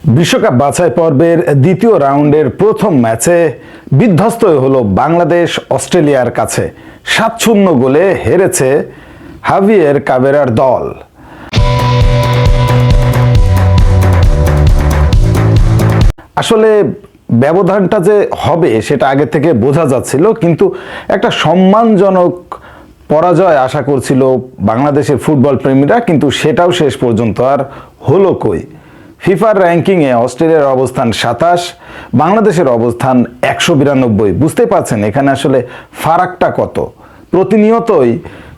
বিশ্বকাপ বাছাই পর্বের দ্বিতীয় রাউন্ডের প্রথম ম্যাচে বিধ্বস্ত হলো বাংলাদেশ অস্ট্রেলিয়ার কাছে। ৭-০ গোলে হেরেছে হাভিয়ের কাবেরার দল। আসলে ব্যবধানটা যে হবে সেটা আগে থেকে বোঝা যাচ্ছিল, কিন্তু একটা সম্মানজনক পরাজয় আশা করছিল বাংলাদেশের ফুটবল প্রেমীরা, কিন্তু সেটাও শেষ পর্যন্ত আর হলো কই। ফিফার র্যাঙ্কিংয়ে অস্ট্রেলিয়ার অবস্থান ২৭, বাংলাদেশের অবস্থান ১৯২। বুঝতে পারছেন এখানে আসলে ফারাকটা কত। প্রতিনিয়তই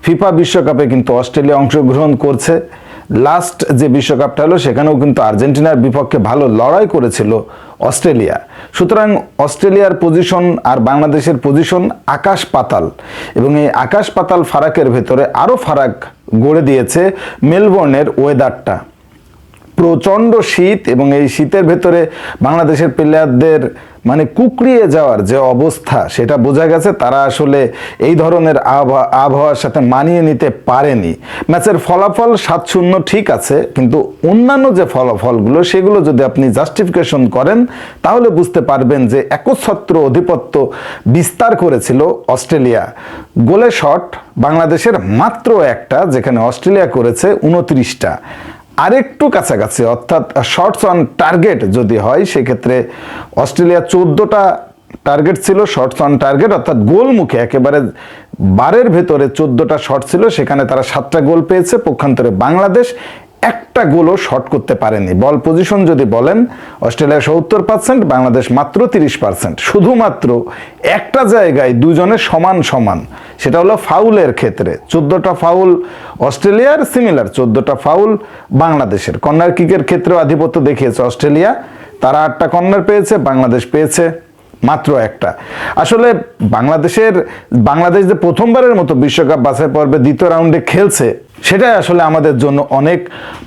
ফিফা বিশ্বকাপে কিন্তু অস্ট্রেলিয়া অংশগ্রহণ করছে। লাস্ট যে বিশ্বকাপটা হলো সেখানেও কিন্তু আর্জেন্টিনার বিপক্ষে ভালো লড়াই করেছিল অস্ট্রেলিয়া। সুতরাং অস্ট্রেলিয়ার পজিশন আর বাংলাদেশের পজিশন আকাশ পাতাল, এবং এই আকাশ পাতাল ফারাকের ভেতরে আরও ফারাক গড়ে দিয়েছে মেলবোর্নের ওয়েদারটা। প্রচণ্ড শীত, এবং এই শীতের ভেতরে বাংলাদেশের প্লেয়ারদের কুকড়িয়ে যাওয়ার যে অবস্থা সেটা বোঝা গেছে। তারা আসলে এই ধরনের আবহাওয়ার সাথে মানিয়ে নিতে পারেনি। ম্যাচের ফলাফল ৭-০ ঠিক আছে, কিন্তু অন্যান্য যে ফলাফলগুলো সেগুলো যদি আপনি জাস্টিফিকেশন করেন তাহলে বুঝতে পারবেন যে একচ্ছত্র আধিপত্য বিস্তার করেছিল অস্ট্রেলিয়া। গোলে শট বাংলাদেশের মাত্র একটা, যেখানে অস্ট্রেলিয়া করেছে ২৯টা। আরেকটু কাছাকাছি, অর্থাৎ শটস অন টার্গেট যদি হয় সেক্ষেত্রে অস্ট্রেলিয়া ১৪টা টার্গেট ছিল শটস অন টার্গেট, অর্থাৎ গোল মুখে একেবারে বারের ভেতরে ১৪টা শট ছিল, সেখানে তারা 7টা গোল পেয়েছে। পক্ষান্তরে বাংলাদেশ একটা গোলও শট করতে পারেনি। বল পজিশন যদি বলেন অস্ট্রেলিয়া ৭০%, বাংলাদেশ মাত্র ৩০%। শুধুমাত্র একটা জায়গায় দুজনে সমান সমান, সেটা হলো ফাউলের ক্ষেত্রে। 14টা ফাউল অস্ট্রেলিয়ার, সিমিলার 14টা ফাউল বাংলাদেশের। কর্নার কিকের ক্ষেত্রেও আধিপত্য দেখিয়েছে অস্ট্রেলিয়া, তারা 8টা কর্নার পেয়েছে, বাংলাদেশ পেয়েছে মাত্র একটা। আসলে বাংলাদেশ যে প্রথমবারের মতো বিশ্বকাপ বাছাই পর্বে দ্বিতীয় রাউন্ডে খেলছে সেটাই আসলে আমাদের জন্য অনেক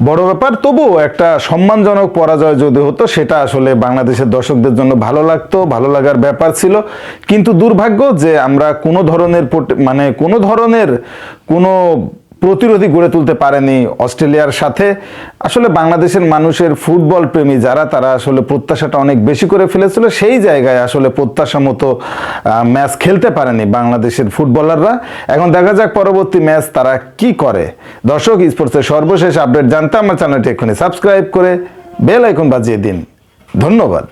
বড় ব্যাপার। তবুও একটা সম্মানজনক পরাজয় যদি হতো সেটা আসলে বাংলাদেশের দর্শকদের জন্য ভালো লাগতো, ভালো লাগার ব্যাপার ছিল। কিন্তু দুর্ভাগ্য যে আমরা কোনো ধরনের প্রতিরোধী গড়ে তুলতে পারেনি অস্ট্রেলিয়ার সাথে। আসলে বাংলাদেশের মানুষের ফুটবল প্রেমী যারা, তারা আসলে প্রত্যাশাটা অনেক বেশি করে ফেলেছিল। সেই জায়গায় আসলে প্রত্যাশা মতো ম্যাচ খেলতে পারেনি বাংলাদেশের ফুটবলাররা। এখন দেখা যাক পরবর্তী ম্যাচ তারা কি করে। দর্শক, স্পোর্টসের সর্বশেষ আপডেট জানতে আমার চ্যানেলটি এক্ষুনি সাবস্ক্রাইব করে বেল আইকন বাজিয়ে দিন। ধন্যবাদ।